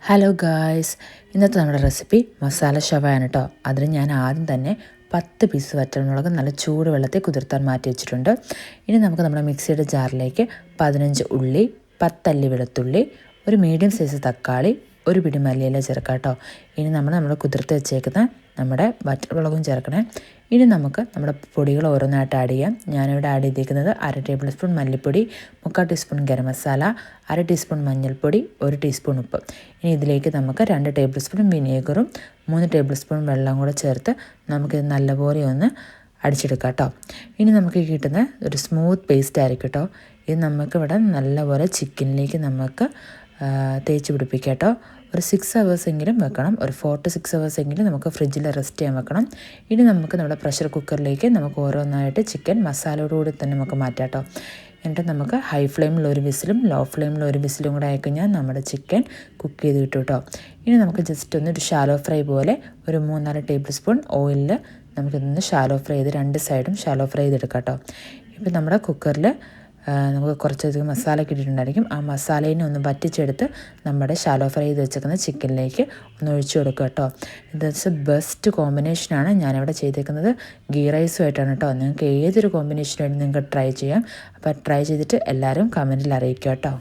Hello guys, ഇന്നത്തെ നമ്മുടെ recipe masala ഷവായാണ് കേട്ടോ. അതിന് ഞാൻ ആദ്യം തന്നെ 10 പീസ് വറ്റൽമുളക് നല്ല ചൂട് വെള്ളത്തിൽ കുതിർത്താൻ മാറ്റി വെച്ചിട്ടുണ്ട്. ഇനി നമുക്ക് നമ്മുടെ മിക്സിയുടെ ജാറിലേക്ക് 15 ഉള്ളി, 10 അല്ലി വെളുത്തുള്ളി, ഒരു മീഡിയം സൈസ് തക്കാളി, ഒരു പിടി മല്ലിയില ചേർക്കാം കേട്ടോ. ഇനി നമ്മൾ കുതിർത്ത് വെച്ചേക്കുന്ന നമ്മുടെ വറ്റൽമുളകും ചേർക്കണേ. ഇനി നമുക്ക് നമ്മുടെ പൊടികൾ ഓരോന്നായിട്ട് ആഡ് ചെയ്യാം. ഞാനിവിടെ ആഡ് ചെയ്തിരിക്കുന്നത് 1/2 ടേബിൾ സ്പൂൺ മല്ലിപ്പൊടി, 3/4 ടീസ്പൂൺ ഗരം മസാല, 1/2 ടീസ്പൂൺ മഞ്ഞൾപ്പൊടി, 1 ടീസ്പൂൺ ഉപ്പ്. ഇനി ഇതിലേക്ക് നമുക്ക് 2 ടേബിൾ സ്പൂൺ വിനീഗറും 3 ടേബിൾ സ്പൂൺ വെള്ളം കൂടെ ചേർത്ത് നമുക്കിത് നല്ലപോലെ ഒന്ന് അടിച്ചെടുക്കാം കേട്ടോ. ഇനി നമുക്ക് കിട്ടുന്ന ഒരു സ്മൂത്ത് പേസ്റ്റ് ആയിരിക്കും കേട്ടോ. ഇത് നമുക്കിവിടെ നല്ലപോലെ ചിക്കനിലേക്ക് നമുക്ക് തേച്ച് പിടിപ്പിക്കാം കേട്ടോ. ഒരു 6 hours എങ്കിലും വെക്കണം. ഒരു 4 to 6 hours എങ്കിലും നമുക്ക് ഫ്രിഡ്ജിൽ റെസ്റ്റ് ചെയ്യാൻ വെക്കണം. ഇനി നമുക്ക് നമ്മുടെ പ്രഷർ കുക്കറിലേക്ക് നമുക്ക് ഓരോന്നായിട്ട് ചിക്കൻ മസാലയോടുകൂടി തന്നെ നമുക്ക് മാറ്റാം കേട്ടോ. എന്നിട്ട് നമുക്ക് ഹൈ ഫ്ലെയിമിൽ ഒരു വിസിലും ലോ ഫ്ലെയിമിൽ ഒരു വിസിലും കൂടെ ആയിക്കഴിഞ്ഞാൽ നമ്മുടെ ചിക്കൻ കുക്ക് ചെയ്ത് കിട്ടും കേട്ടോ. ഇനി നമുക്ക് ജസ്റ്റ് ഒന്ന് ഒരു ഷാലോ ഫ്രൈ പോലെ ഒരു 3-4 ടേബിൾ സ്പൂൺ ഓയിലിൽ നമുക്കിതൊന്ന് ഷാലോ ഫ്രൈ ചെയ്ത് 2 സൈഡും ഷാലോ ഫ്രൈ ചെയ്തെടുക്കാം കേട്ടോ. ഇപ്പം നമ്മുടെ കുക്കറിൽ നമുക്ക് കുറച്ചധികം മസാല കിട്ടിയിട്ടുണ്ടായിരിക്കും. ആ മസാലേനെ ഒന്ന് വറ്റിച്ചെടുത്ത് നമ്മുടെ ഷാലോ ഫ്രൈ ചെയ്ത് വെച്ചേക്കുന്ന ചിക്കനിലേക്ക് ഒന്ന് ഒഴിച്ചു കൊടുക്കുക കേട്ടോ. ഇത് ബെസ്റ്റ് കോമ്പിനേഷനാണ് ഞാനിവിടെ ചെയ്തേക്കുന്നത്. ഗീ റൈസുമായിട്ടാണ് കേട്ടോ. നിങ്ങൾക്ക് ഏതൊരു കോമ്പിനേഷനായിട്ട് നിങ്ങൾക്ക് ട്രൈ ചെയ്യാം. അപ്പോൾ ട്രൈ ചെയ്തിട്ട് എല്ലാവരും കമൻറ്റിൽ അറിയിക്കുക കേട്ടോ.